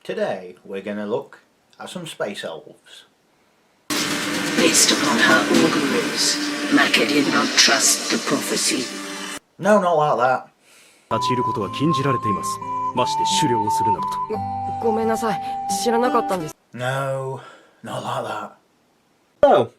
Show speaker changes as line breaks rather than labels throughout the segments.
Today we're going to look at some space elves.
Based upon her auguries, Mecha did not trust the prophecy.
No, not like that.
立ち入ることは禁じられています。まして狩猟をするなどと。
ごめんなさい。知らなかったんです。
No, not like that.
Oh.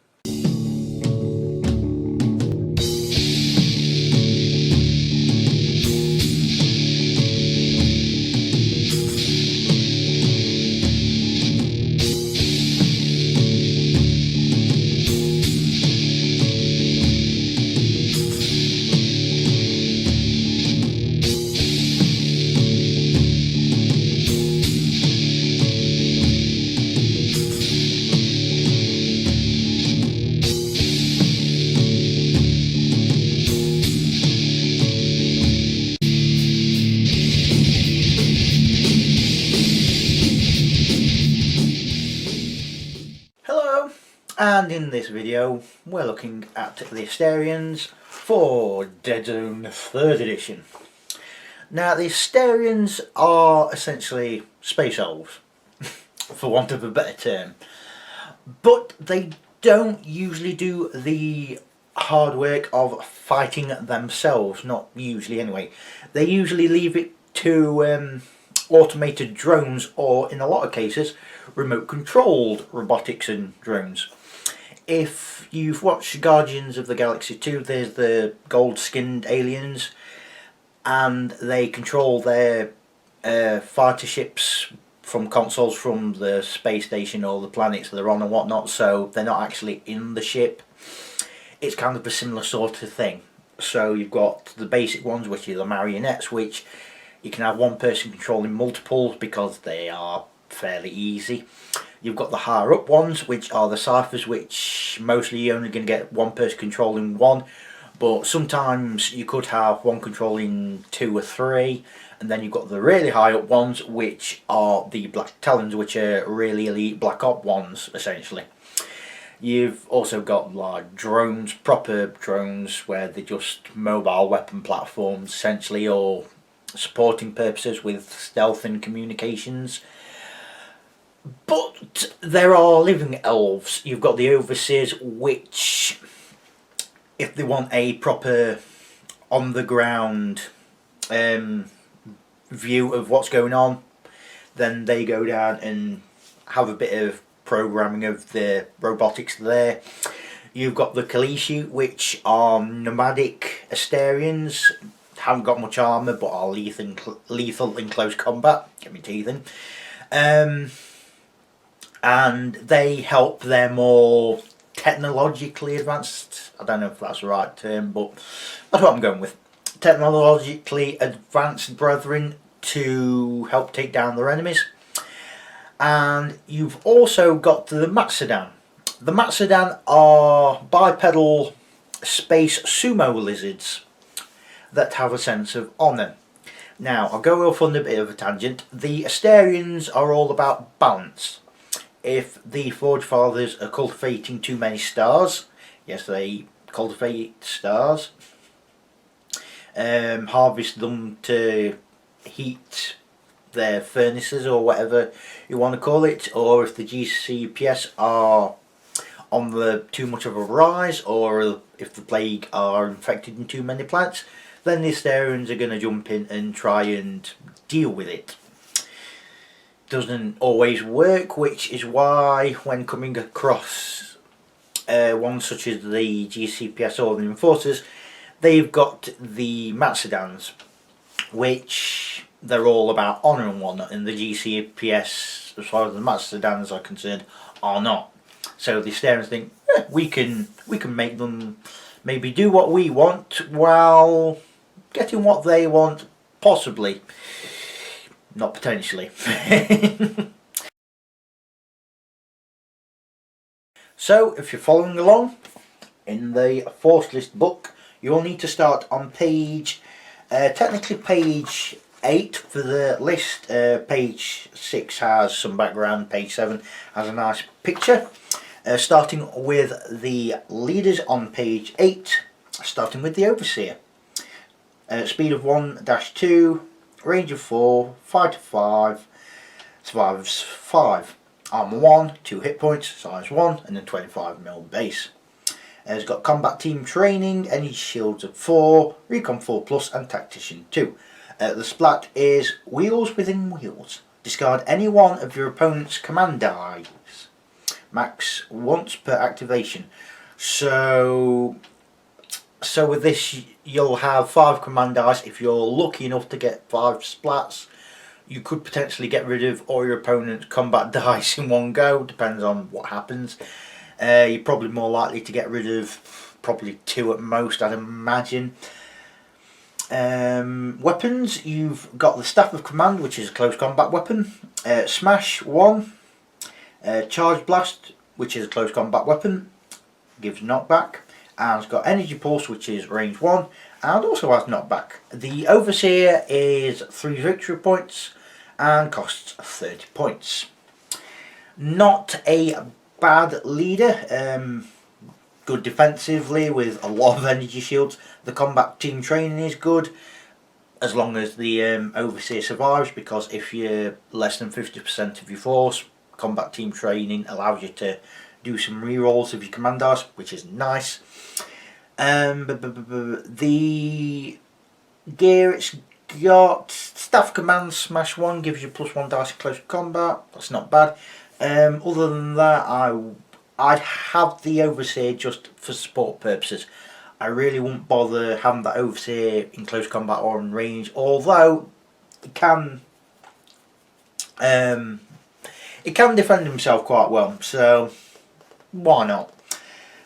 And in this video we're looking at the Asterians for Deadzone 3rd edition. Now the Asterians are essentially space elves, for want of a better term, but they don't usually do the hard work of fighting themselves, not usually anyway. They usually leave it to automated drones, or in a lot of cases remote controlled robotics and drones. If you've watched Guardians of the Galaxy 2, there's the gold skinned aliens, and they control their fighter ships from consoles from the space station or the planets they're on and whatnot, so they're not actually in the ship. It's kind of a similar sort of thing. So you've got the basic ones, which are the marionettes, which you can have one person controlling multiples because they are fairly easy. You've got the higher up ones, which are the ciphers, which mostly you're only going to get one person controlling one, but sometimes you could have one controlling 2 or 3. And then you've got the really high up ones, which are the Black Talons, which are really elite Black Op ones essentially. You've also got like drones, proper drones, where they're just mobile weapon platforms essentially, or supporting purposes with stealth and communications. But there are living elves. You've got the overseers, which, if they want a proper on the ground view of what's going on, then they go down and have a bit of programming of the robotics there. You've got the Kalishi, which are nomadic Asterians. Haven't got much armour but are lethal in close combat. Get me teeth in. And they help their more technologically advanced, I don't know if that's the right term, but that's what I'm going with, technologically advanced brethren to help take down their enemies. And you've also got the Matsudan. The Matsudan are bipedal space sumo lizards that have a sense of honour. Now, I'll go off on a bit of a tangent. The Asterians are all about balance. If the Forge Fathers are cultivating too many stars, yes, they cultivate stars, harvest them to heat their furnaces or whatever you want to call it, or if the GCPS are on the too much of a rise, or if the plague are infected in too many planets, then the Asterians are going to jump in and try and deal with it. Doesn't always work, which is why when coming across ones such as the GCPS or the Enforcers, they've got the Matsudans, which they're all about honour and whatnot, and the GCPS, as far as the Matsudans are concerned, are not. So the Asterians think, we can make them maybe do what we want while getting what they want, possibly. Not potentially. So, if you're following along in the Force List book, you'll need to start on page, technically page 8 for the list. Page 6 has some background, page 7 has a nice picture. Starting with the leaders on page 8, starting with the Overseer. Speed of 1-2, range of 4, fight of 5, survivors 5. Armor 1, 2 hit points, size 1, and then 25mm base. It's got combat team training, energy shields of 4, recon 4 plus, and tactician 2. The splat is wheels within wheels. Discard any one of your opponent's command dice, max once per activation. So with this, you'll have 5 command dice. If you're lucky enough to get 5 splats, you could potentially get rid of all your opponent's combat dice in one go. Depends on what happens. You're probably more likely to get rid of probably 2 at most, I'd imagine. Weapons, you've got the Staff of Command, which is a close combat weapon. Smash 1. Charge Blast, which is a close combat weapon, gives knockback. And it's got Energy Pulse, which is range 1, and also has knockback. The Overseer is 3 victory points and costs 30 points. Not a bad leader. Good defensively with a lot of energy shields. The combat team training is good as long as the Overseer survives, because if you're less than 50% of your force, combat team training allows you to do some rerolls of your command dice, which is nice. The gear, it's got Staff Command Smash 1, gives you +1 dice in close combat. That's not bad. Other than that, I'd have the Overseer just for support purposes. I really wouldn't bother having that Overseer in close combat or in range, although it can defend himself quite well, so why not?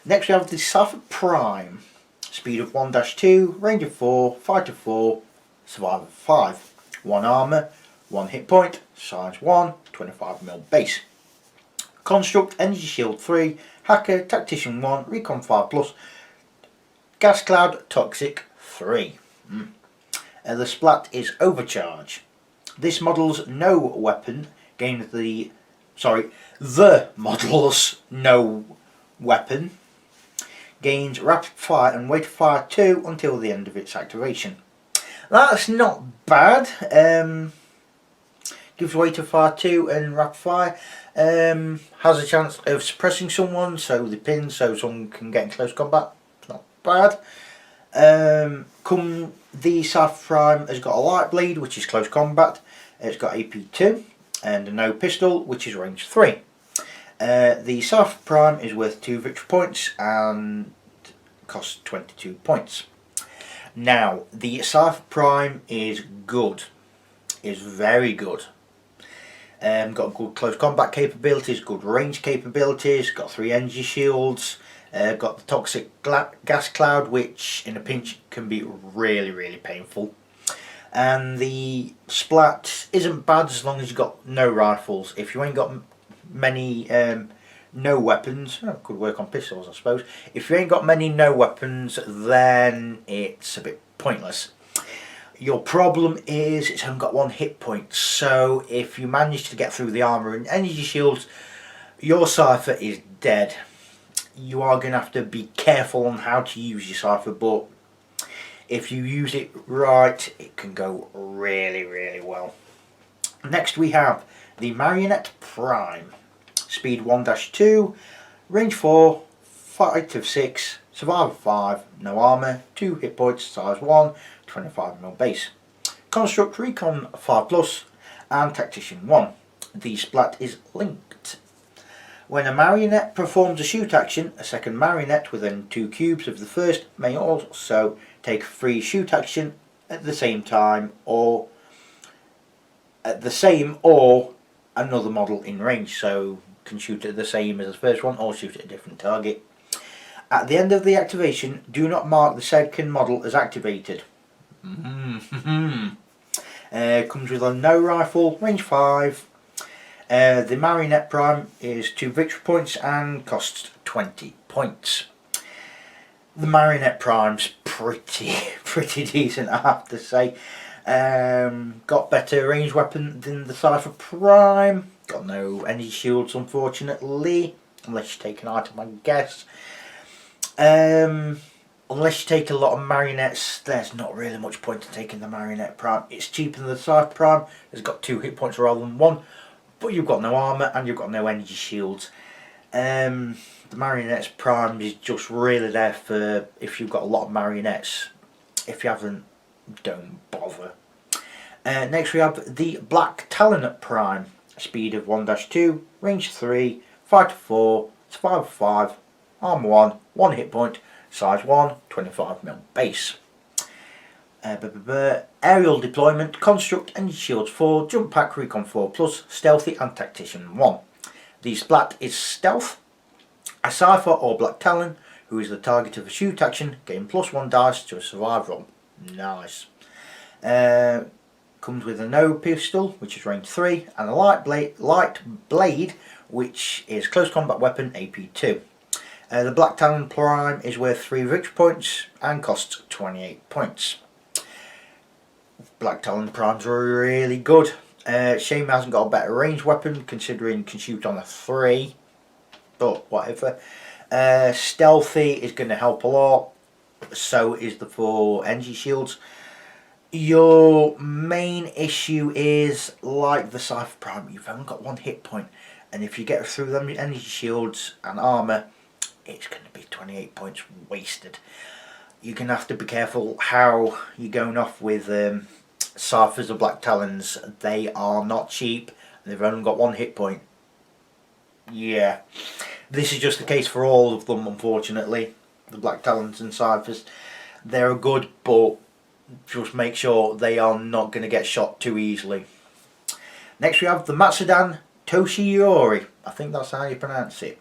Next we have the Cypher Prime. Speed of 1-2, range of 4, fight of 4, survival of 5. 1 armor, 1 hit point, size 1, 25mm base. Construct, energy shield 3, hacker, tactician 1, recon 5 plus, gas cloud, toxic 3. The splat is overcharge. This model's no weapon gains the model's no weapon gains rapid fire and weight of fire 2 until the end of its activation. That's not bad. Gives weight of fire 2 and rapid fire. Has a chance of suppressing someone, so the pin, so someone can get in close combat. It's not bad. The Cypher Prime has got a light bleed, which is close combat. It's got AP 2 and a no pistol, which is range 3. The Cypher Prime is worth 2 victory points and costs 22 points. Now, the Cypher Prime is good. Is very good. Got good close combat capabilities, good range capabilities, got 3 energy shields, got the toxic gas cloud, which in a pinch can be really, really painful. And the splat isn't bad as long as you've got no rifles. If you ain't got many no weapons, could work on pistols I suppose. If you ain't got many no weapons, then it's a bit pointless. Your problem is it's only got 1 hit point, so if you manage to get through the armour and energy shields, your Cypher is dead. You are going to have to be careful on how to use your Cypher, but if you use it right, it can go really, really well. Next we have the Marionette Prime. Speed 1-2, range 4, fight of 6, survival 5, no armour, 2 hit points, size 1, 25mm base. Construct, recon 5 plus, and tactician 1. The splat is linked. When a marionette performs a shoot action, a second marionette within 2 cubes of the first may also take a free shoot action at the same time or another model in range, so can shoot at the same as the first one or shoot at a different target. At the end of the activation, do not mark the second model as activated. Comes with a no rifle, range 5. The Marionette Prime is 2 victory points and costs 20 points. The Marionette Prime's pretty decent, I have to say. Got better range weapon than the Cypher Prime. Got no energy shields unfortunately, unless you take an item I guess. Unless you take a lot of marionettes, there's not really much point in taking the Marionette Prime. It's cheaper than the Cypher Prime. It's got 2 hit points rather than 1. but you've got no armour and you've got no energy shields. The Marionette Prime is just really there for if you've got a lot of marionettes. If you haven't, don't bother. Next we have the Black Talon Prime. Speed of 1-2, range 3, fight 4, survival 5, armor 1, 1 hit point, size 1, 25mm base. Aerial deployment, construct, energy shields 4, jump pack, recon 4 plus, stealthy and tactician 1. The splat is stealth. A Cypher or Black Talon, who is the target of a shoot action, gain +1 dice to a survive roll. Nice. Comes with a no pistol, which is range 3, and a light blade, which is close combat weapon, AP2. The Black Talon Prime is worth 3 victory points and costs 28 points. Black Talon Primes are really good. Shame it hasn't got a better range weapon, considering it can shoot on a 3, but whatever. Stealthy is going to help a lot, so is the 4 energy shields. Your main issue is, like the Cypher Prime, you've only got 1 hit point, and if you get through them energy shields and armour, it's going to be 28 points wasted. You're going to have to be careful how you're going off with Cyphers or Black Talons. They are not cheap, and they've only got 1 hit point. Yeah, this is just the case for all of them, unfortunately. The Black Talons and Cyphers, they're good, but just make sure they are not going to get shot too easily. Next we have the Matsudan Toshiyori. I think that's how you pronounce it.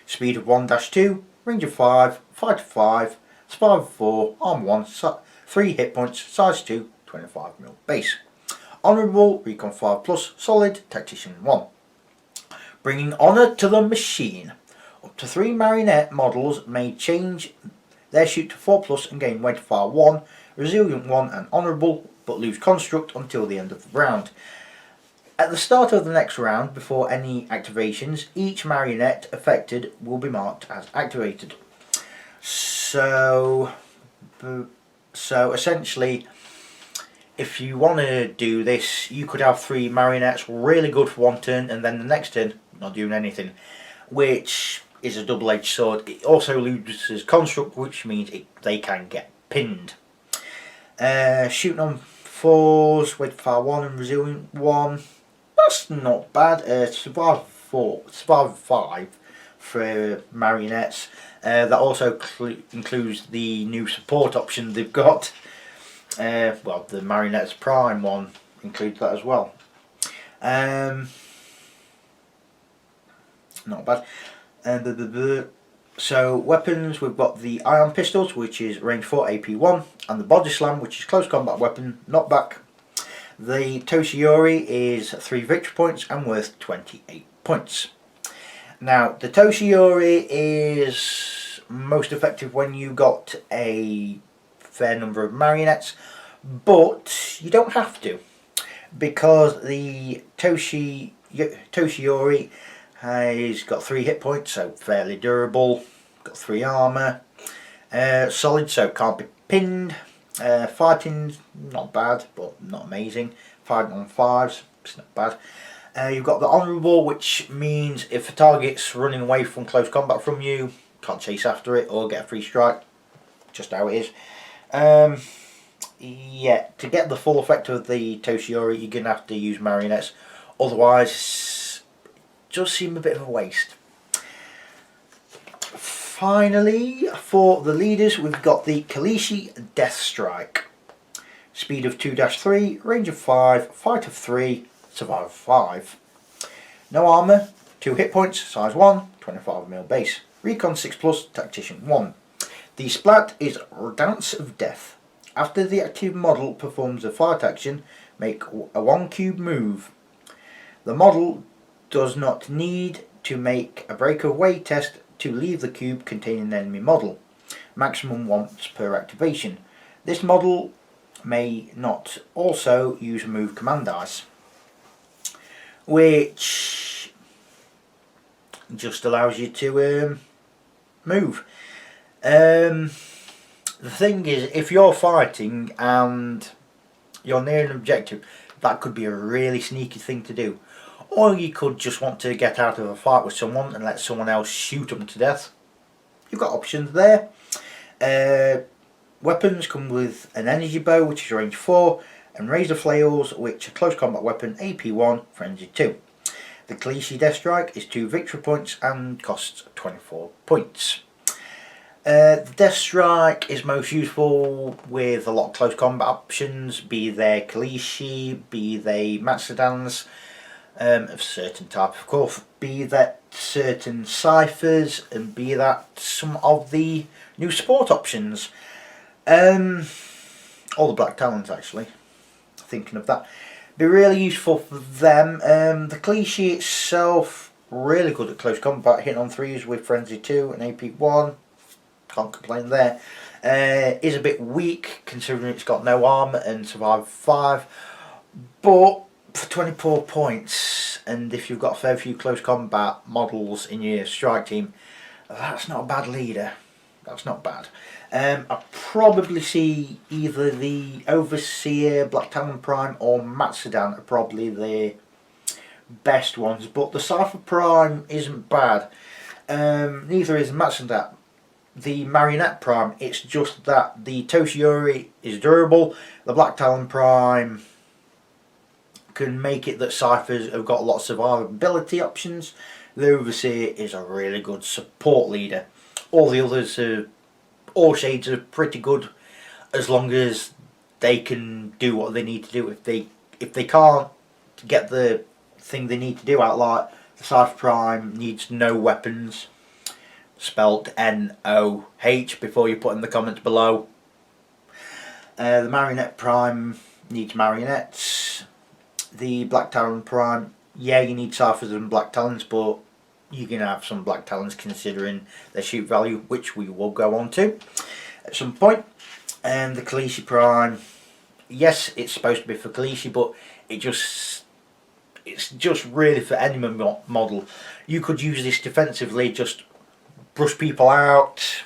Speed of 1-2, range of 5, fight of 5, survival 4, armor 1, 3 hit points, size 2, 25mm base. Honourable, recon 5 plus, solid, tactician 1. Bringing honour to the machine. Up to 3 marionette models may change their shoot to 4 plus and gain weight fire 1, resilient 1 and honourable, but lose construct until the end of the round. At the start of the next round, before any activations, each marionette affected will be marked as activated. So essentially, if you want to do this, you could have 3 marionettes really good for 1 turn, and then the next turn not doing anything, which is a double-edged sword. It also loses construct, which means they can get pinned. Shooting on 4s with fire 1 and resilient 1, that's not bad. Survival 5 for marionettes. That also includes the new support option they've got. Well, the Marionette Prime one includes that as well. Not bad. So weapons, we've got the ion pistols, which is range 4 AP1, and the body slam, which is close combat weapon, knockback. The Toshiyori is 3 victory points and worth 28 points. Now the Toshiyori is most effective when you got a fair number of marionettes, but you don't have to, because the Toshiyori has got 3 hit points, so fairly durable, got 3 armour, solid, so can't be pinned, fighting's not bad but not amazing, fighting on 5s, it's not bad. You've got the honourable, which means if a target's running away from close combat from you, can't chase after it or get a free strike, just how it is. Yeah, to get the full effect of the Toshiyori, you're going to have to use marionettes, otherwise it does seem a bit of a waste. Finally, for the leaders, we've got the Kalishi Death Strike. Speed of 2-3, range of 5, fight of 3, survival 5. No armour, 2 hit points, size 1, 25mm base. Recon 6 plus, tactician 1. The splat is Dance of Death. After the active model performs a fight action, make a 1 cube move. The model does not need to make a breakaway test to leave the cube containing an enemy model. Maximum once per activation. This model may not also use a move command dice, which just allows you to move. The thing is, if you're fighting and you're near an objective, that could be a really sneaky thing to do. or you could just want to get out of a fight with someone and let someone else shoot them to death. You've got options there. Weapons come with an energy bow, which is range 4, and razor flails, which are close combat weapon, AP 1, frenzy 2. The Cliche Death Strike is 2 victory points and costs 24 points. The Death Strike is most useful with a lot of close combat options, be they Cliche, be they Matsudans, of certain type of course, be that certain Cyphers, and be that some of the new support options. All the Black Talons actually, thinking of that. Be really useful for them. The Cliche itself, really good at close combat, hitting on 3s with Frenzy 2 and AP 1. Can't complain there. Is a bit weak considering it's got no armour and survive 5, but for 24 points, and if you've got a fair few close combat models in your strike team, that's not a bad leader. That's not bad. I probably see either the Overseer, Black Talon Prime, or Matsudan are probably the best ones, but the Cypher Prime isn't bad. Neither is Matsudan. The Marionette Prime, it's just that the Toshiyori is durable. The Black Talon Prime can make it that Cyphers have got a lot of survivability options. The Overseer is a really good support leader. All the others are, all shades are pretty good as long as they can do what they need to do. If they can't get the thing they need to do out, like the Cypher Prime needs no weapons, spelt N-O-H before you put in the comments below. The Marionette Prime needs marionettes. The Black Talon Prime, yeah, you need Cyphers and Black Talons, but you can have some Black Talons considering their shoot value, which we will go on to at some point. And the Cliche Prime, yes, it's supposed to be for Cliche, but it's just really for any model. You could use this defensively, just brush people out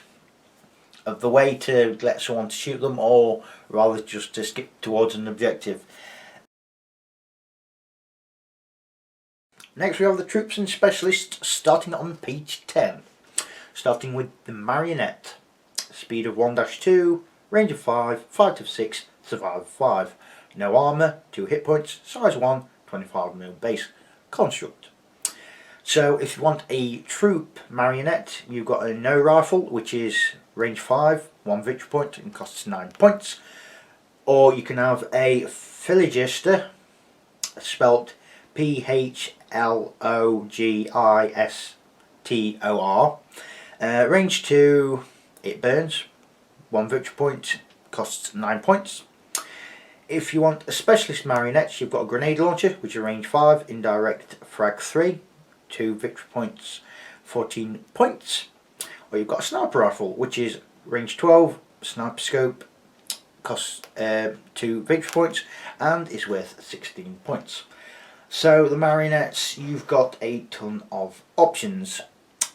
of the way to let someone to shoot them, or rather just to skip towards an objective. Next we have the troops and specialists, starting on page 10. Starting with the Marionette. Speed of 1-2, range of 5, fight of 6, survive of 5. No armour, 2 hit points, size 1, 25mm base. Construct. So if you want a troop Marionette, you've got a no rifle, which is range 5, 1 victory point and costs 9 points. Or you can have a Philogista, spelt P-H-L-O-G-I-S-T-O-R. Range 2, it burns, 1 victory point, costs 9 points. If you want a specialist marionette, you've got a grenade launcher, which is range 5, indirect frag 3, 2 victory points, 14 points. Or you've got a sniper rifle, which is range 12, sniper scope, costs 2 victory points, and is worth 16 points. So the marionettes, you've got a ton of options.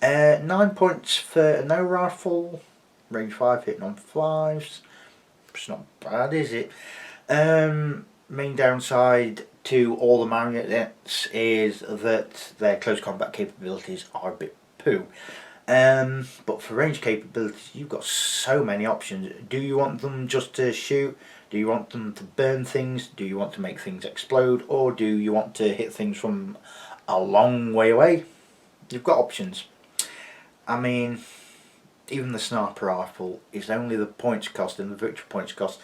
9 points for a no rifle, range 5, hitting on 5s. It's not bad, is it? Main downside to all the marionettes is that their close combat capabilities are a bit poo. But for range capabilities, you've got so many options. Do you want them just to shoot? Do you want them to burn things? Do you want to make things explode? Or do you want to hit things from a long way away? You've got options. I mean, even the sniper rifle is only the points cost and the victory points cost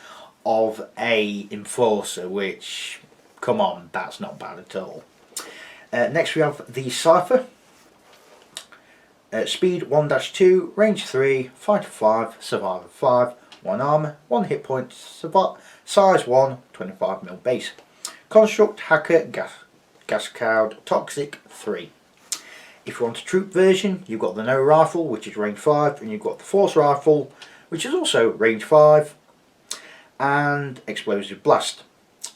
of a enforcer, which, come on, that's not bad at all. Next we have the Cypher. Speed 1-2, range 3, fight of 5, survive of 5, 1 armour, 1 hit point, size 1, 25mm base. Construct, Hacker, Gas Cloud, Toxic 3. If you want a troop version, you've got the no rifle, which is range 5, and you've got the force rifle, which is also range 5, and explosive blast.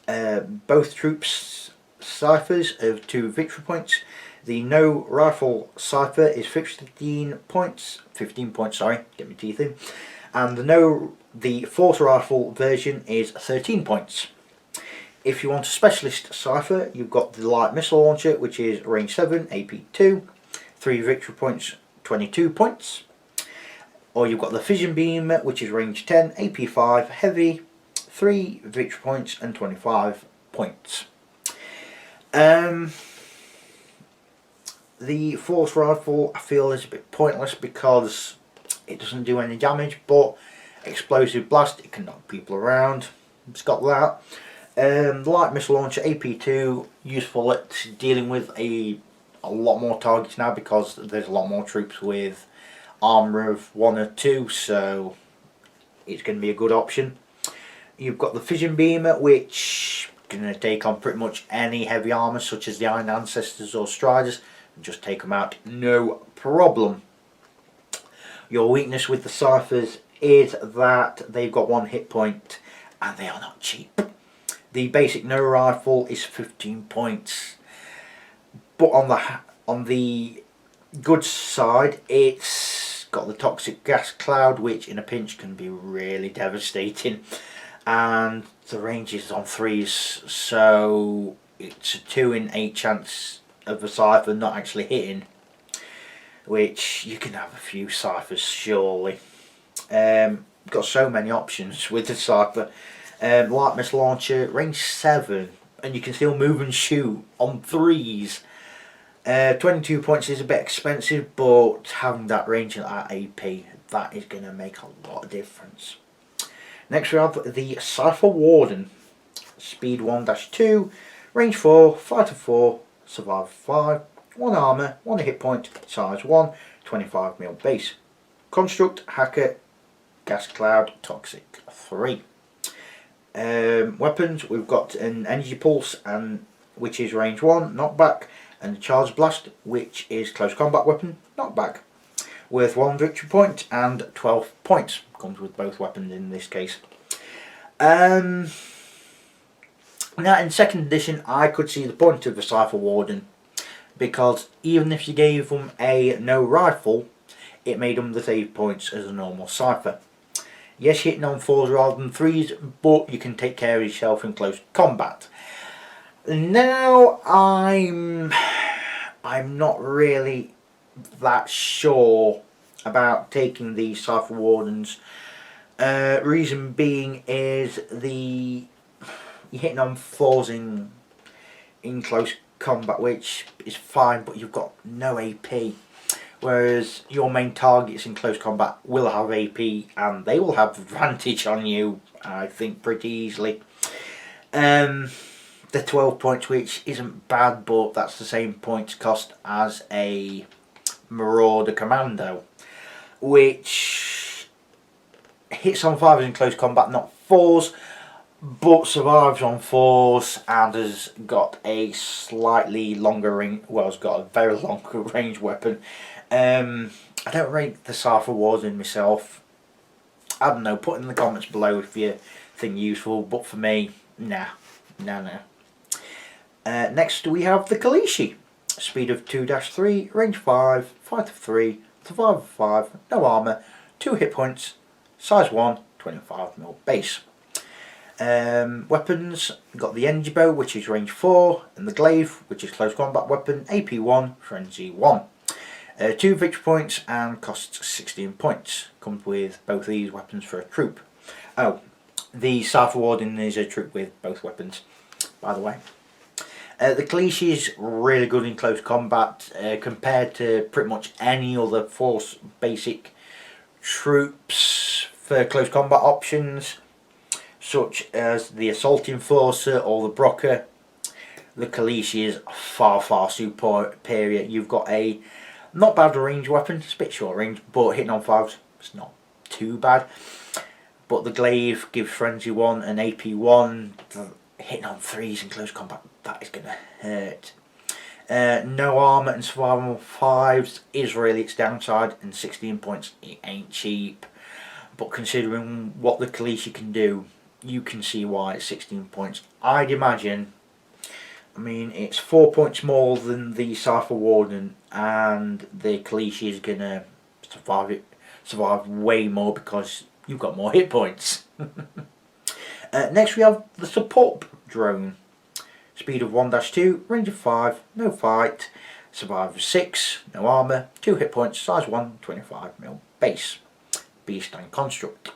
Both troops Cyphers have 2 victory points. The no rifle Cypher is 15 points, sorry, get my teeth in, and the force rifle version is 13 points. If you want a specialist Cypher, you've got the light missile launcher, which is range 7, AP 2, 3 victory points, 22 points. Or you've got the fission beam, which is range 10, AP 5, heavy, 3 victory points and 25 points. The force rifle I feel is a bit pointless because it doesn't do any damage, but explosive blast, it can knock people around. It's got that. The light missile launcher AP2, useful at dealing with a lot more targets now because there's a lot more troops with armour of 1 or 2, so it's going to be a good option. You've got the fission beam, which is going to take on pretty much any heavy armour such as the Iron Ancestors or Striders and just take them out no problem. Your weakness with the Cyphers is that they've got 1 hit point and they are not cheap. The basic no rifle is 15 points, but on the good side, it's got the toxic gas cloud, which in a pinch can be really devastating, and the range is on 3s, so it's a 2 in 8 chance of a Cypher not actually hitting, which you can have a few Cyphers surely. Got so many options with the Cypher. Light missile launcher, range 7, and you can still move and shoot on 3s. 22 points is a bit expensive, but having that range and that AP, that is going to make a lot of difference. Next we have the Cypher Warden, speed 1-2, range 4, fighter 4, survival 5, 1 armour, 1 hit point, size 1, 25mm base. Construct, hacker, gas cloud, toxic 3. Weapons, we've got an energy pulse, and which is range 1, knockback, and a charge blast, which is close combat weapon, knockback, worth 1 victory point and 12 points. Comes with both weapons in this case. Now in 2nd edition, I could see the point of the Cypher Warden, because even if you gave them a no rifle, it made them the same points as a normal Cypher. Yes, hitting on 4s rather than 3s, but you can take care of yourself in close combat. Now I'm not really that sure about taking the Cypher Wardens. Reason being is you're hitting on 4s in close combat, which is fine, but you've got no AP. Whereas your main targets in close combat will have AP and they will have advantage on you, I think, pretty easily. The 12 points, which isn't bad, but that's the same points cost as a Marauder Commando, which hits on 5s in close combat, not 4s, but survives on 4s and has got a slightly longer range, well, it's got a very long range weapon. I don't rate the Cypher Warden myself. I don't know, put in the comments below if you think useful, but for me, nah. Next we have the Kalishi, speed of 2-3, range 5, fight of 3, survival 5, no armour, 2 hit points, size 1, 25mm base. Weapons, got the energy bow, which is range 4, and the glaive, which is close combat weapon, AP 1, frenzy 1. 2 victory points and costs 16 points. Comes with both these weapons for a troop. Oh, the Cypher Warden is a troop with both weapons, by the way. The Kalishi is really good in close combat compared to pretty much any other force basic troops for close combat options, such as the Assault Enforcer or the Brocker. The Kalishi is far superior. You've got a not bad range weapon, it's a bit short range, but hitting on 5s, it's not too bad. But the glaive gives frenzy 1 and AP 1. Hitting on 3s in close combat, that is going to hurt. No armour and survival 5s is really its downside, and 16 points, it ain't cheap. But considering what the Kalishi can do, you can see why it's 16 points. I'd imagine, I mean, it's 4 points more than the Cypher Warden, and the Kalishi is going to survive way more because you've got more hit points. Next we have the support drone. Speed of 1-2, range of 5, no fight, survival of 6, no armour, 2 hit points, size 1, 25mm base. Beast and construct.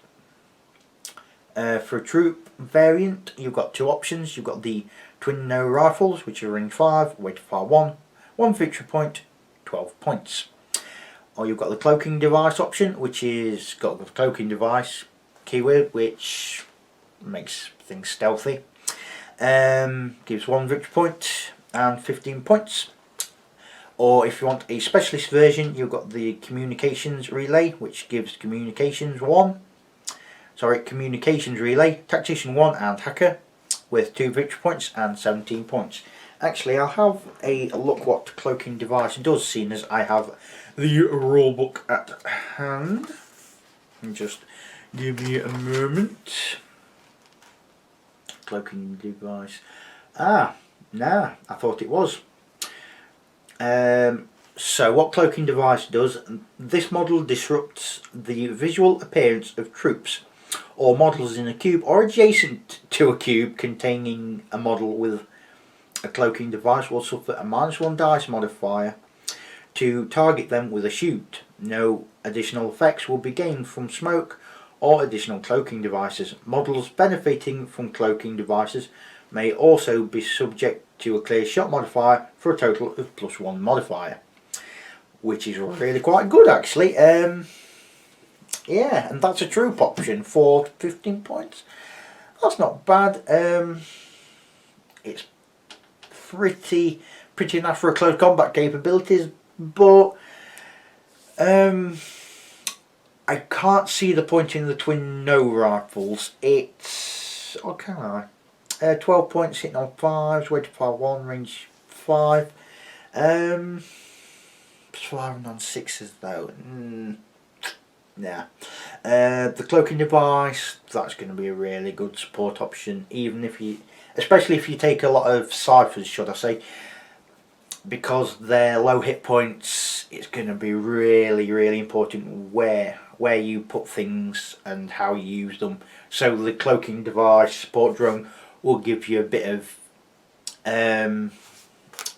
For a troop variant, you've got 2 options. You've got the twin no rifles, which are range 5, weight of fire 1, 1 victory point, 12 points. Or you've got the cloaking device option, which is got the cloaking device keyword, which makes things stealthy. Gives 1 victory point and 15 points. Or if you want a specialist version, you've got the communications relay, which gives communications relay, tactician 1 and hacker, with 2 victory points and 17 points. Actually, I'll have a look what cloaking device does, seeing as I have the rulebook at hand. And just give me a moment. Cloaking device. I thought it was. So what cloaking device does, this model disrupts the visual appearance of troops or models in a cube or adjacent to a cube containing a model with a cloaking device will suffer a -1 dice modifier to target them with a shoot. No additional effects will be gained from smoke or additional cloaking devices. Models benefiting from cloaking devices may also be subject to a clear shot modifier for a total of +1 modifier, which is really quite good actually. Yeah, and that's a troop option for 15 points. That's not bad. It's pretty enough for a close combat capabilities, but I can't see the point in the twin no rifles. It's, or can I? 12 points hitting on 5s, weight to fire 1, range 5. Firing on 6s though. Nah. The cloaking device, that's going to be a really good support option, even if you, especially if you take a lot of ciphers, should I say, because they're low hit points. It's going to be really important where you put things and how you use them. So the cloaking device support drone will give you a bit of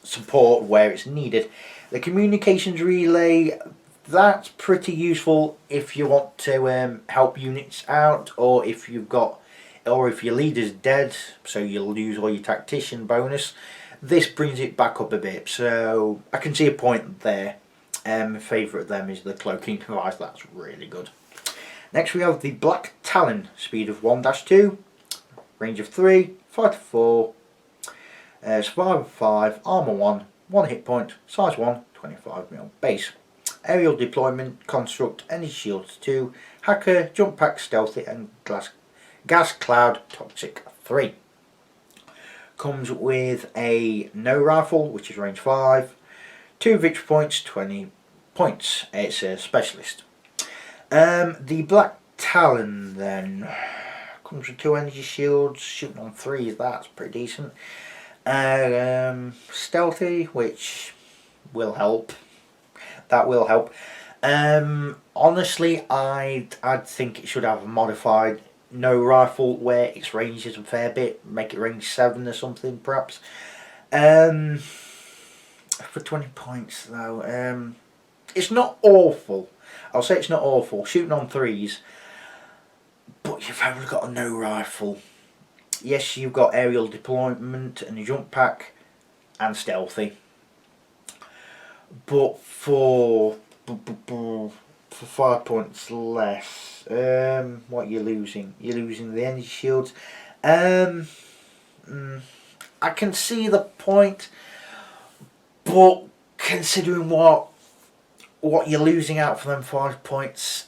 support where it's needed. The communications relay, that's pretty useful if you want to help units out, or if your leader's dead, so you'll lose all your tactician bonus. This brings it back up a bit, so I can see a point there. My favourite of them is the cloaking device. That's really good. Next we have the Black Talon, speed of 1-2, range of 3, fight of 4, survival 5, armour 1, 1 hit point, size 1, 25mm base. Aerial deployment, construct, energy shields 2, hacker, jump pack, stealthy, and gas cloud toxic 3. Comes with a no rifle, which is range 5, 2 victory points, 20 points. It's a specialist. The Black Talon then comes with 2 energy shields, shooting on 3s, that's pretty decent. Stealthy, which will help. That will help. Honestly, I'd think it should have a modified no rifle where its range is a fair bit. Make it range 7 or something, perhaps. For 20 points though, it's not awful. I'll say it's not awful. Shooting on 3s, but you've only got a no rifle. Yes, you've got aerial deployment and a jump pack and stealthy. But for 5 points less, what you're losing? You're losing the energy shields. I can see the point, but considering what you're losing out for them 5 points,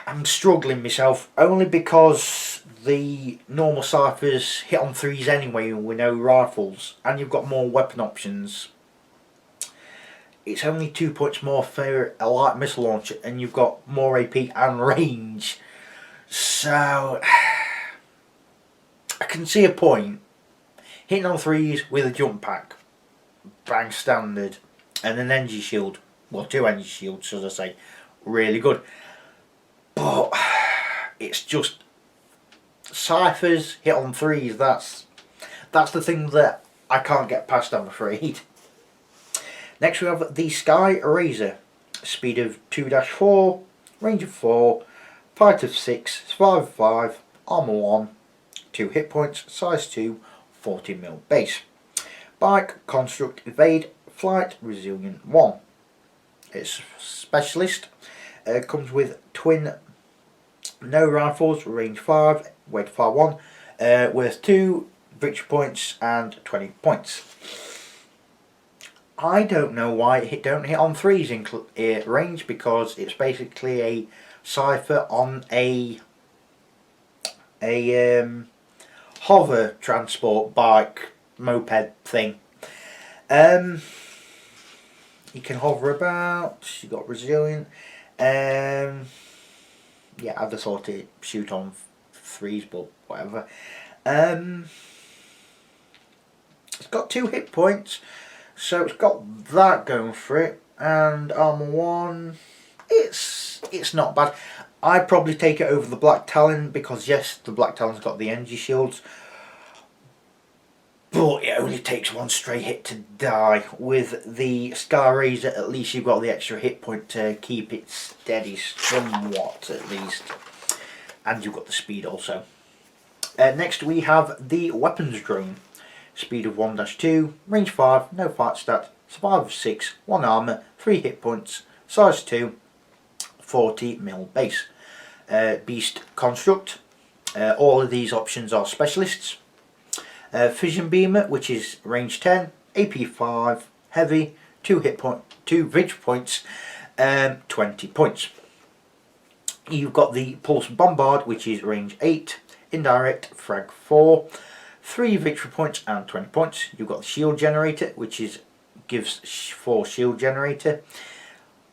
I'm struggling myself, only because the normal ciphers hit on 3s anyway with no rifles, and you've got more weapon options. It's only 2 points more for a light missile launcher, and you've got more AP and range. So I can see a point. Hitting on 3s with a jump pack, bang standard, and an energy shield, well, 2 energy shields should I say, really good. But it's just Cyphers hit on 3s. That's the thing that I can't get past, I'm afraid. Next we have the Sky Razor. Speed of 2-4, range of 4, fight of 6, survival of 5, armor 1, 2 hit points, size 2, 40mm base. Bike, construct, evade, flight, resilient 1. It's specialist. Comes with twin no rifles, range 5, weight 1, worth 2, victory points and 20 points. I don't know why it don't hit on 3s in range, because it's basically a Cypher on a hover transport bike moped thing. You can hover about. You got resilient. Yeah, I just thought it shoot on 3s, but whatever. It's got 2 hit points, so it's got that going for it, and armor 1. It's not bad. I'd probably take it over the Black Talon, because yes, the Black Talon's got the energy shields, but it only takes 1 stray hit to die. With the Sky Razor, at least you've got the extra hit point to keep it steady somewhat, at least. And you've got the speed also. Next we have the Weapons Drone. Speed of 1-2, range 5, no fight stat, survival of 6, 1 armor, 3 hit points, size 2, 40mm base. Beast Construct. All of these options are specialists. Fission Beamer, which is range 10, AP 5, heavy, 2 victory points, 20 points. You've got the Pulse Bombard, which is range 8, indirect, frag 4, 3 victory points and 20 points. You've got the Shield Generator, which gives 4 shield generator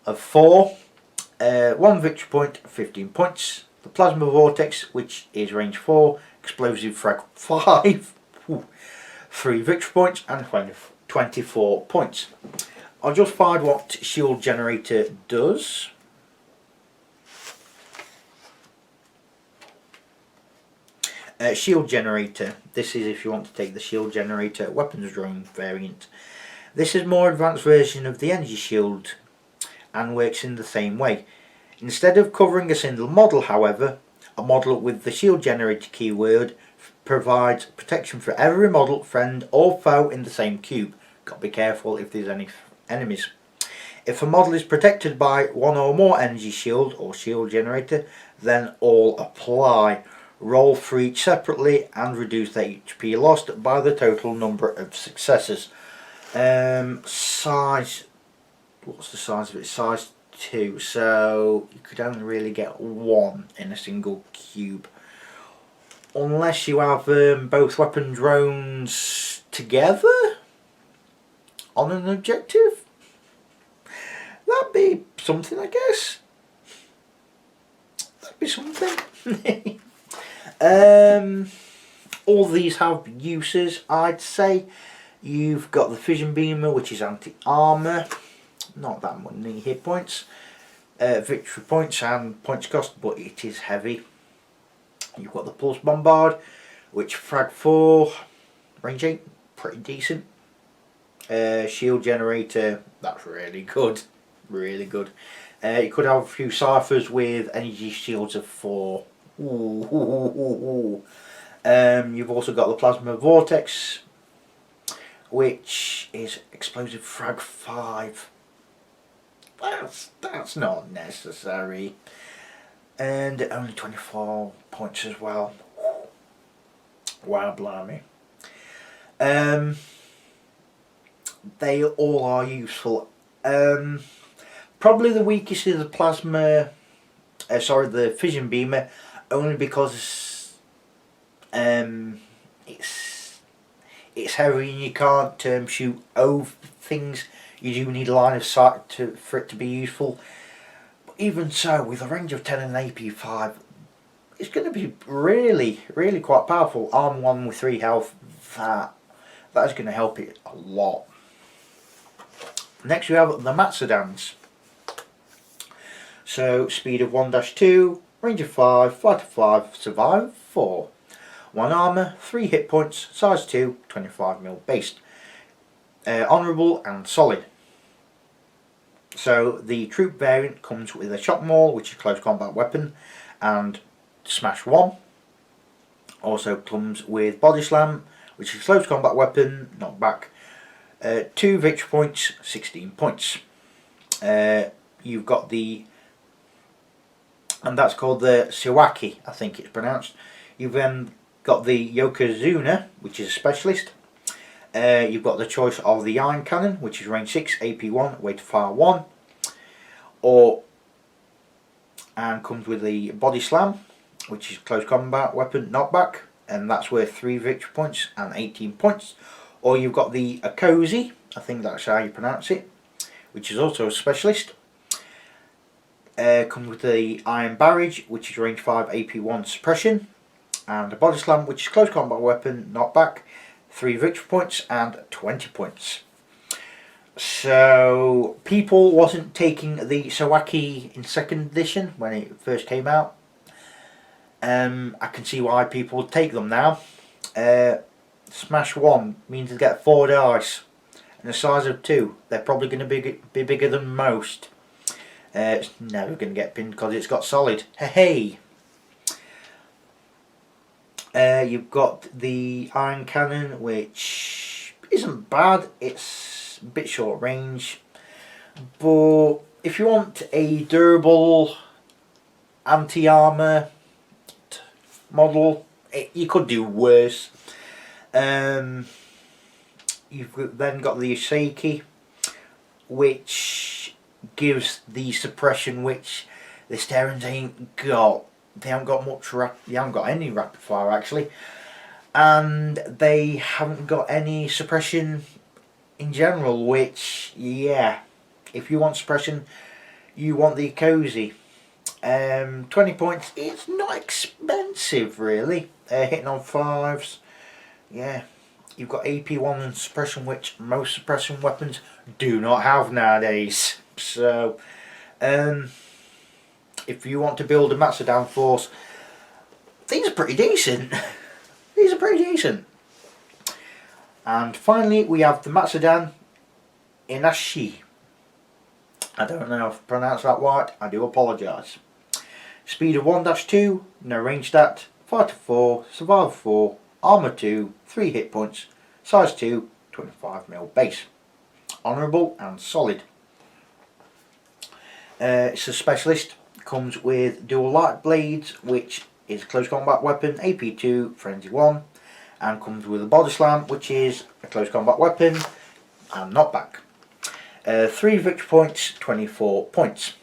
of 4, 1 victory point, 15 points. The Plasma Vortex, which is range 4, explosive frag 5, 3 victory points and 24 points. I'll just find what Shield Generator does. Shield Generator. This is if you want to take the Shield Generator Weapons Drone variant. This is a more advanced version of the Energy Shield and works in the same way. Instead of covering a single model, however, a model with the Shield Generator keyword provides protection for every model, friend or foe in the same cube. Got to be careful if there's any enemies. If a model is protected by 1 or more Energy Shield or Shield Generator, then all apply. Roll for each separately and reduce the HP lost by the total number of successes. Size, what's the size of it? Size 2, so you could only really get 1 in a single cube. Unless you have both weapon drones together on an objective. That'd be something, I guess. That'd be something. All these have uses, I'd say. You've got the Fission Beamer, which is anti-armor, not that many hit points, victory points and points cost, but it is heavy. You've got the Pulse Bombard, which frag 4, range 8, pretty decent. Shield Generator, that's really good, really good. You could have a few Cyphers with energy shields of 4. You've also got the Plasma Vortex, which is explosive frag 5. That's not necessary, and only 24 points as well. Wow, blimey. They all are useful. Probably the weakest is the Plasma. The Fission Beamer. Only because it's heavy and you can't shoot over things. You do need a line of sight for it to be useful. But even so, with a range of 10 and an AP 5, it's going to be really, really quite powerful. Arm 1 with 3 health, that is going to help it a lot. Next we have the Matsudans. So speed of 1-2. Range of 5, flight of 5, survive 4. 1 armour, 3 hit points, size 2, 25mm base. Honourable and solid. So the troop variant comes with a shot maul, which is a close combat weapon, and smash 1. Also comes with body slam, which is a close combat weapon, knockback. 2 victory points, 16 points. You've got the, and that's called the Siwaki, I think it's pronounced. You've then got the Yokozuna, which is a specialist. You've got the choice of the Iron Cannon, which is range 6, AP 1, weight of fire 1, and comes with the Body Slam, which is close combat weapon, knockback, and that's worth 3 victory points and 18 points. Or you've got the Akozi, I think that's how you pronounce it, which is also a specialist. Comes with the Iron Barrage, which is range 5, AP 1 suppression, and a Body Slam, which is close combat weapon, knockback, 3 victory points and 20 points. So people wasn't taking the Sawaki in 2nd edition when it first came out. I can see why people would take them now. Smash 1 means they get 4 dice and a size of 2. They're probably going to be bigger than most. It's never going to get pinned because it's got solid. Hey! You've got the Iron Cannon, which isn't bad. It's a bit short range, but if you want a durable anti-armor model, you could do worse. You've then got the Iseki, which gives the suppression which the Asterians ain't got. They haven't got much. They haven't got any rapid fire actually, and they haven't got any suppression in general. Which, yeah, if you want suppression, you want the Cozy. 20 points. It's not expensive really. Hitting on 5s. Yeah, you've got AP1 and suppression, which most suppression weapons do not have nowadays. So, if you want to build a Matsudan force, these are pretty decent. These are pretty decent. And finally we have the Matsudan Enashi. I don't know if I pronounced that right, I do apologise. Speed of 1-2, no range stat, fighter 4, survival 4, armour 2, 3 hit points, size 2, 25mm base. Honourable and solid. It's a specialist. Comes with dual light blades, which is a close combat weapon, AP2, frenzy 1, and comes with a body slam, which is a close combat weapon and knockback. 3 victory points, 24 points.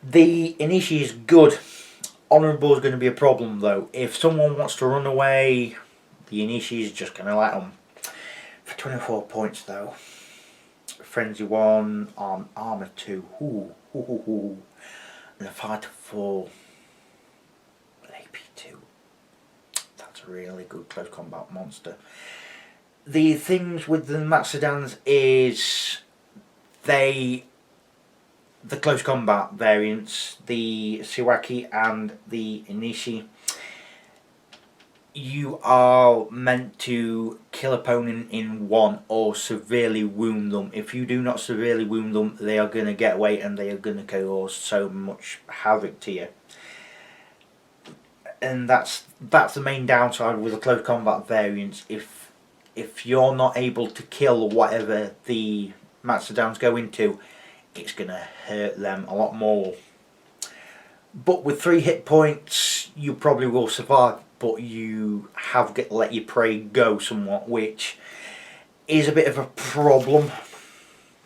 The Inishi is good. Honourable is going to be a problem though. If someone wants to run away, the Inishi is just going to let them. For 24 points though, frenzy 1, armour 2, and a fighter 4, AP2. That's a really good close combat monster. The things with the Matsudans is the close combat variants, the Siwaki and the Inishi, you are meant to kill opponent in one or severely wound them. If you do not severely wound them, they are going to get away and they are going to cause so much havoc to you. And that's the main downside with the close combat variants. If you're not able to kill whatever the Matsudans go into, it's going to hurt them a lot more. But with 3 hit points, you probably will survive. But you have let your prey go somewhat, which is a bit of a problem.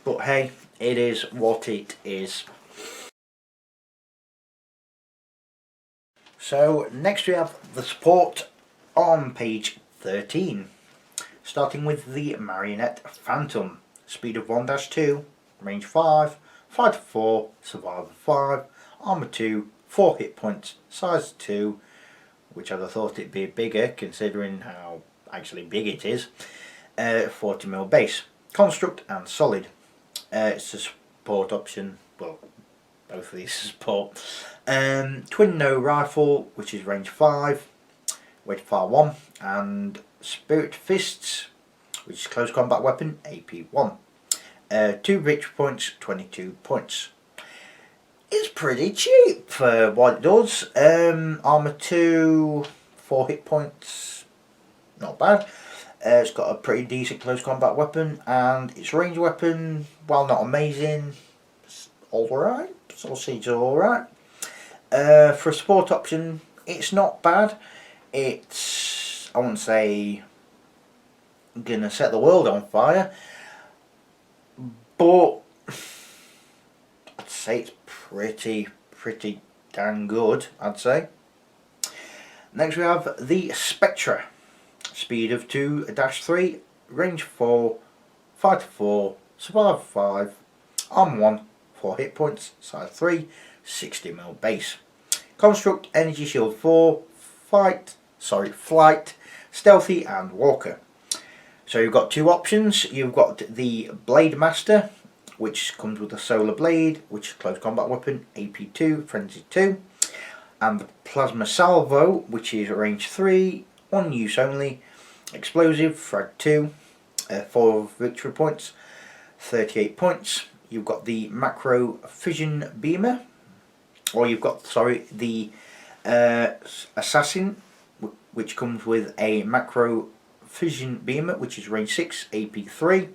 But hey, it is what it is. So next we have the support on page 13. Starting with the Marionette Phantom. Speed of 1-2, range 5, fighter 4, survival 5, armour 2, 4 hit points, size 2, which I'd have thought it'd be bigger considering how actually big it is. 40mm base. Construct and solid. It's a support option. Well, both of these are support. Twin no rifle, which is range 5, weight of fire 1, and Spirit Fists, which is close combat weapon, AP 1. 2 victory points, 22 points. It's pretty cheap for what it does. Armour 2, 4 hit points, not bad. It's got a pretty decent close combat weapon, and its range weapon, while not amazing, it's alright. I'll say it's alright. For a support option, it's not bad. It's, I wouldn't say gonna set the world on fire, but I'd say it's pretty damn good, I'd say. Next we have the Spectra. Speed of 2-3, range 4, fight 4, survive 5, arm 1, 4 hit points, size 3, 60mm base. Construct, energy shield 4, flight, stealthy and walker. So you've got 2 options. You've got the Blade Master, which comes with a solar blade, which is close combat weapon, AP 2, frenzy 2, and the Plasma Salvo, which is range 3, 1 use only, explosive, frag 2, 4 victory points, 38 points. You've got the Macro Fission Beamer, or you've got, the Assassin, which comes with a Macro Fission Beamer, which is range 6, AP 3,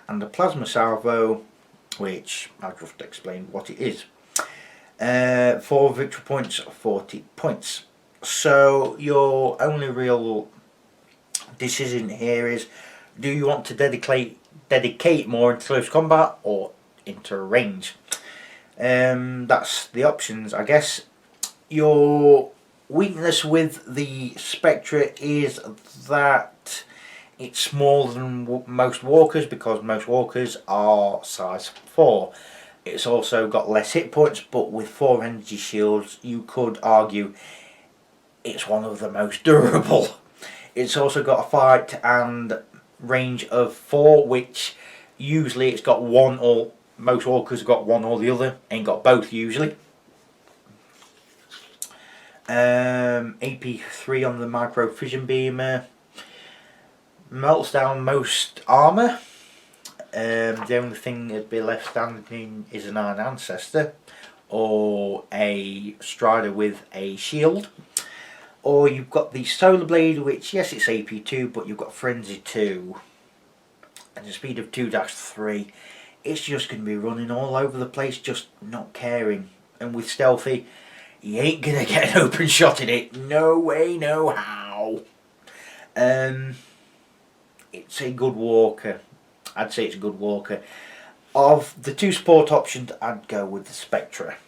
and the Plasma Salvo, which I'll just explain what it is. 4 victory points, 40 points. So your only real decision here is, do you want to dedicate more into close combat or into range? That's the options, I guess. Your weakness with the Spectra is that it's smaller than most walkers, because most walkers are size 4. It's also got less hit points, but with 4 energy shields you could argue it's one of the most durable. It's also got a fight and range of 4, which usually it's got one, or most walkers have got one or the other, ain't got both usually. AP 3 on the Micro Fission Beamer melts down most armour. The only thing that'd be left standing is an Iron Ancestor, or a Strider with a shield. Or you've got the Solar Blade, which, yes, it's AP 2, but you've got Frenzy 2 and a speed of 2-3. It's just going to be running all over the place, just not caring. And with Stealthy, you ain't going to get an open shot in it. No way, no how. It's a good walker. I'd say it's a good walker. Of the 2 support options, I'd go with the Spectra.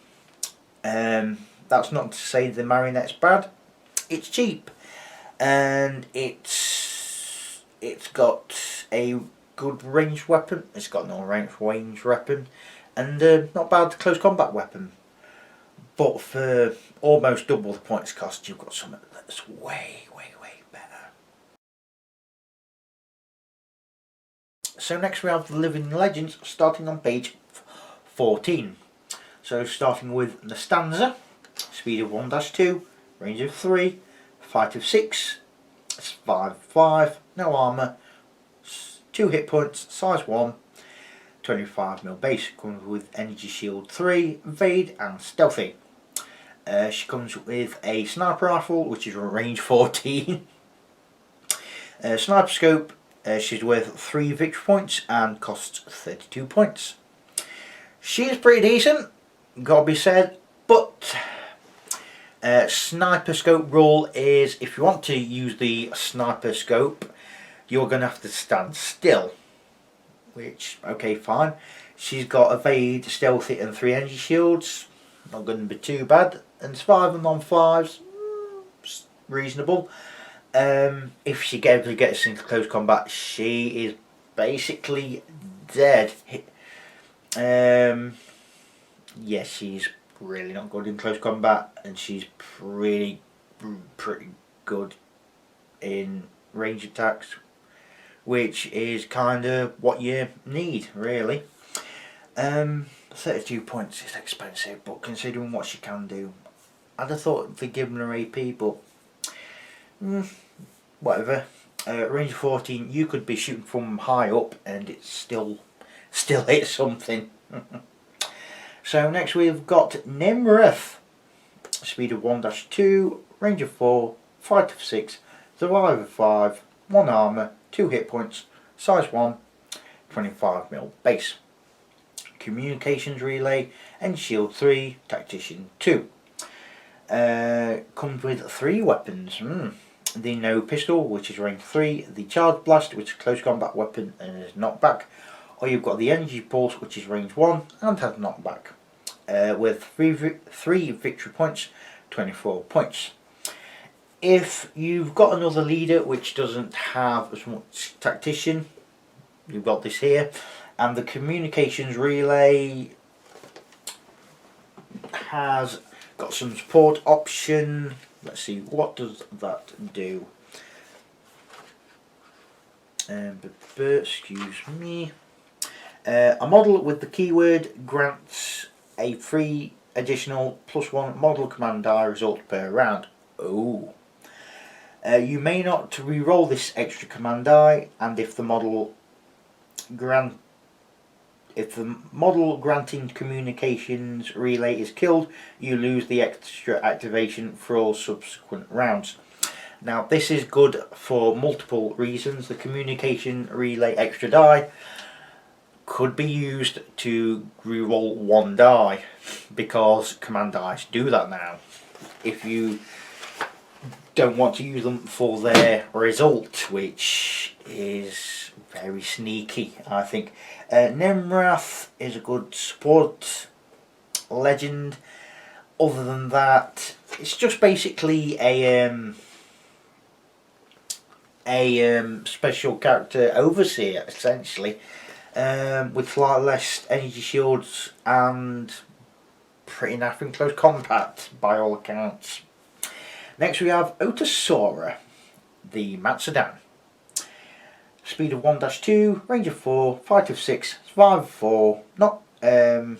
That's not to say the Marionette's bad. It's cheap, and it's got a good ranged weapon. It's got no range weapon, and not bad close combat weapon. But for almost double the points cost, you've got something that's way better. So next we have the Living Legends, starting on page 14. So starting with the Stanza, speed of 1-2, range of 3, fight of 6, survive 5, no armour, 2 hit points, size 1, 25mm base. Comes with energy shield 3, evade and stealthy. She comes with a sniper rifle, which is range 14. Sniper scope, she's worth 3 victory points and costs 32 points. She is pretty decent, gotta be said, but sniper scope rule is, if you want to use the sniper scope, you're going to have to stand still, which, okay, fine. She's got evade, stealthy and 3 energy shields, not going to be too bad, and survive and non-5s, reasonable. If she ever gets into close combat, she is basically dead. Yes, she's really not good in close combat, and she's pretty good in range attacks, which is kind of what you need, really. 32 points is expensive, but considering what she can do, I'd have thought they'd given her AP, but whatever. Range of 14, you could be shooting from high up and it still hits something. So next we've got Nimrith. Speed of 1-2, range of 4, fight of 6, survival of 5, 1 armour, 2 hit points, size 1, 25mm base. Communications relay and shield 3, tactician 2. Comes with 3 weapons. The no pistol, which is range 3, the charge blast, which is a close combat weapon and is knockback, or you've got the energy pulse, which is range 1 and has knockback. With 3 victory points, 24 points. If you've got another leader which doesn't have as much tactician, you've got this here, and the communications relay has got some support option. Let's see, what does that do? Excuse me. A model with the keyword grants a free additional +1 model command die result per round. Oh. You may not re-roll this extra command die, and if the model granting communications relay is killed, you lose the extra activation for all subsequent rounds. Now this is good for multiple reasons. The communication relay extra die could be used to reroll 1 die, because command dice do that now. If you don't want to use them for their result, which is very sneaky, I think. Nimrath is a good support legend. Other than that, it's just basically a special character overseer, essentially, with slightly less energy shields and pretty naff in close combat by all accounts. Next we have Otosaurus, the Matsudan. Speed of 1-2, range of 4, fight of 6, survival of 4, not 3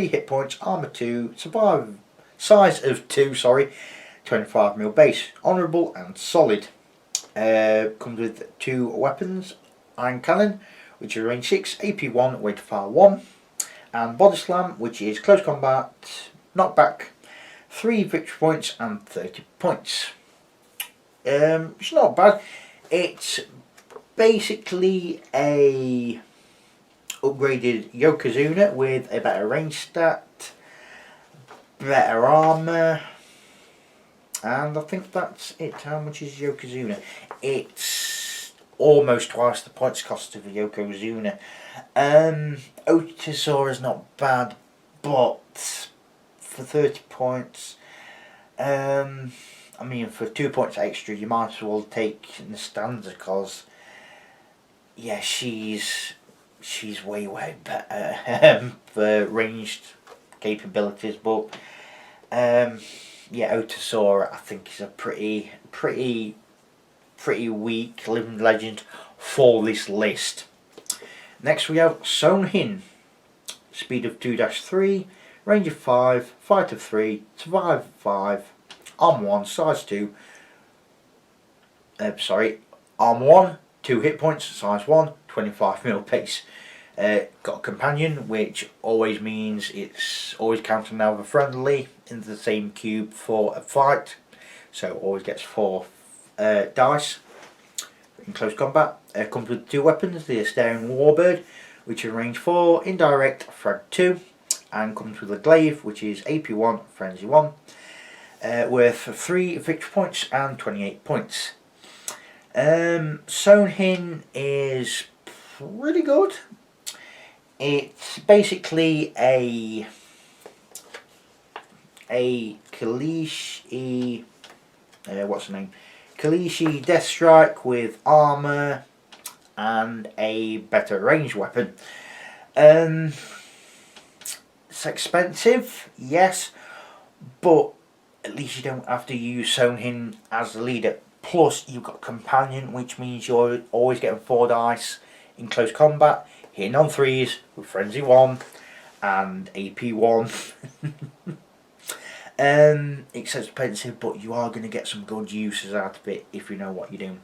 hit points, armour 2, survival size of 2, 25mm base, honourable and solid. Comes with 2 weapons, iron cannon, which is range 6, AP 1, weight of fire 1, and body slam, which is close combat, knockback, 3 victory points and 30 points. It's not bad. It's basically a upgraded Yokozuna with a better range stat, better armour, and I think that's it. How much is Yokozuna? It's almost twice the points cost of a Yokozuna. Otosaurus is not bad, but for 30 points, I mean, for 2 points extra, you might as well take Nastanza, because yeah, she's way better for ranged capabilities. But yeah, Otosaurus I think is a pretty weak living legend for this list. Next we have Sonhin. Speed of 2-3, range of 5, fight of 3, survive 5, armor 1, size 2. Armor 1, 2 hit points, size 1, 25mm pace. Got a companion, which always means it's always counting now with a friendly in the same cube for a fight, so always gets 4 dice in close combat. Comes with 2 weapons, the Asterian Warbird, which is range 4, indirect, frag 2, and comes with a glaive, which is AP 1, frenzy 1, with 3 victory points and 28 points. Sonhin is pretty good. It's basically a Kalishi, what's the name? Kalishi Death Strike with armour and a better range weapon. It's expensive, yes, but at least you don't have to use Sonhin as the leader. Plus you've got companion, which means you're always getting 4 dice in close combat, hitting on 3s with frenzy 1 and AP 1. It's expensive, but you are going to get some good uses out of it if you know what you're doing.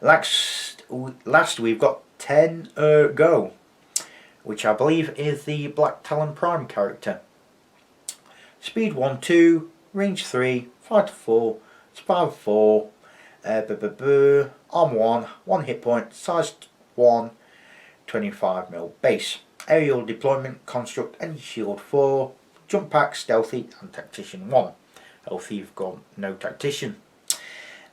Last we've got Go, which I believe is the Black Talon Prime character. Speed 1, 2, range 3, 5 to 4, survival 4, arm 1, 1 hit point, size 1, 25mm base. Aerial deployment, construct and shield 4, jump pack, stealthy and tactician 1. Healthy, you've got no tactician.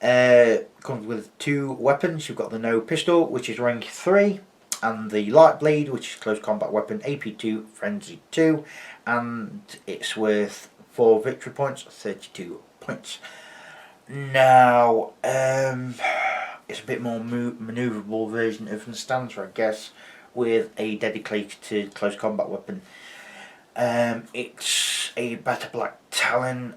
Comes with 2 weapons. You've got the no pistol, which is range 3, and the light blade, which is close combat weapon, AP 2, frenzy 2, and it's worth 4 victory points, 32 points. Now, it's a bit more manoeuvrable version of Stanza, I guess, with a dedicated close combat weapon. It's a better Black Talon.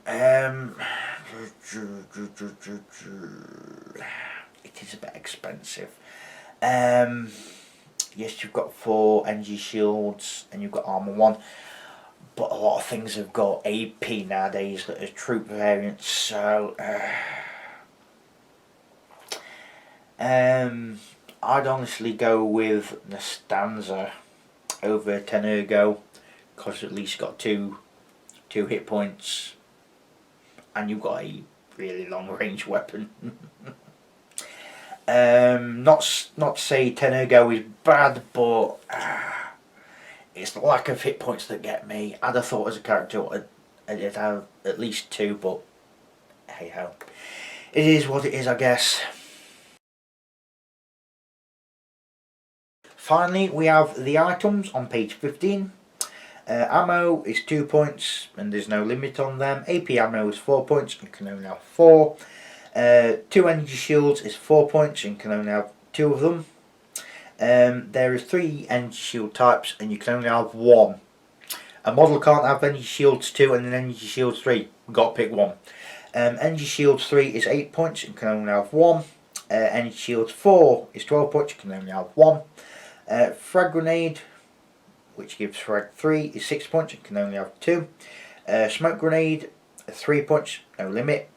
It is a bit expensive. Yes, you've got 4 energy shields and you've got armor 1, but a lot of things have got AP nowadays that are troop variants, so I'd honestly go with Stanza over Tenergo, because at least got two hit points and you've got a really long range weapon. Not to say Tenergo is bad, but it's the lack of hit points that get me. I'd have thought as a character I'd have at least 2, but hey ho, it is what it is, I guess. Finally, we have the items on page 15. Ammo is 2 points and there's no limit on them. AP ammo is 4 points and can only have 4. 2 energy shields is 4 points and can only have 2 of them. There is 3 energy shield types and you can only have 1. A model can't have energy shields 2 and then energy shields 3. We've got to pick one. Energy shields 3 is 8 points and can only have 1. Energy shields 4 is 12 points, you can only have 1. Frag grenade, which gives frag 3, is 6 points, you can only have 2. Smoke grenade, 3 points, no limit.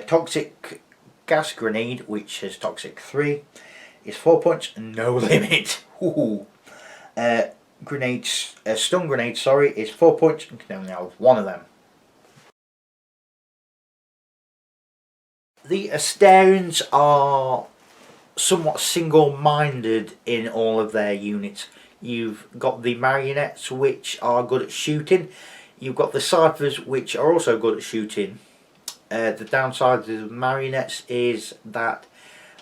Toxic gas grenade, which has toxic 3, is 4 points, no limit. Stun grenade, sorry, is 4 points, you can only have 1 of them. The Asterians are somewhat single-minded in all of their units. You've got the marionettes, which are good at shooting. You've got the Cyphers, which are also good at shooting. The downside of the marionettes is that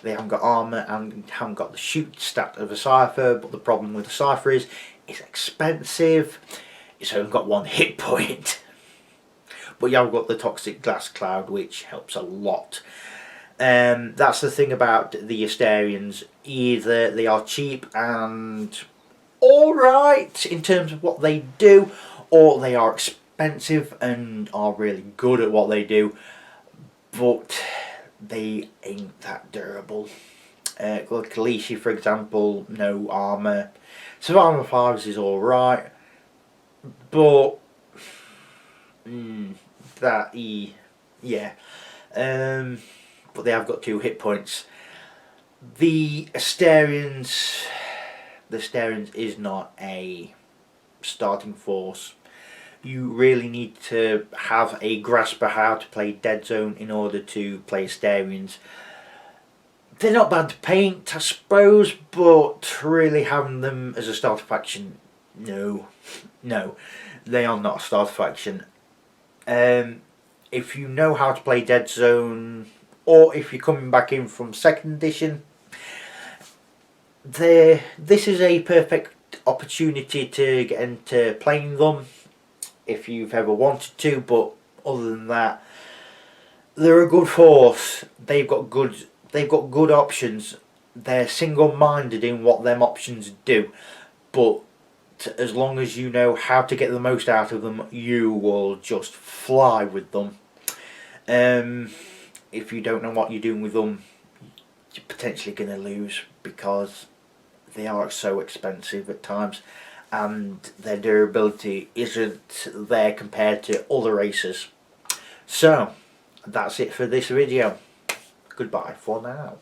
they haven't got armour and haven't got the shoot stat of a Cypher, but the problem with the Cypher is it's expensive. It's only got 1 hit point. But you have got the toxic glass cloud, which helps a lot. That's the thing about the Asterians. Either they are cheap and alright in terms of what they do, or they are expensive and are really good at what they do, but they ain't that durable. Like Kalishi, for example, no armour. Survival 5s is alright, but but they have got 2 hit points. The Asterians is not a starting force. You really need to have a grasp of how to play Deadzone in order to play Asterians. They're not bad to paint, I suppose, but really having them as a starter faction, no, they are not a starter faction. If you know how to play Deadzone, or if you're coming back in from 2nd edition, this is a perfect opportunity to get into playing them if you've ever wanted to. But other than that, they're a good force. They've got good options. They're single-minded in what them options do, but as long as you know how to get the most out of them, you will just fly with them. If you don't know what you're doing with them, you're potentially going to lose, because they are so expensive at times and their durability isn't there compared to other races. So that's it for this video. Goodbye for now.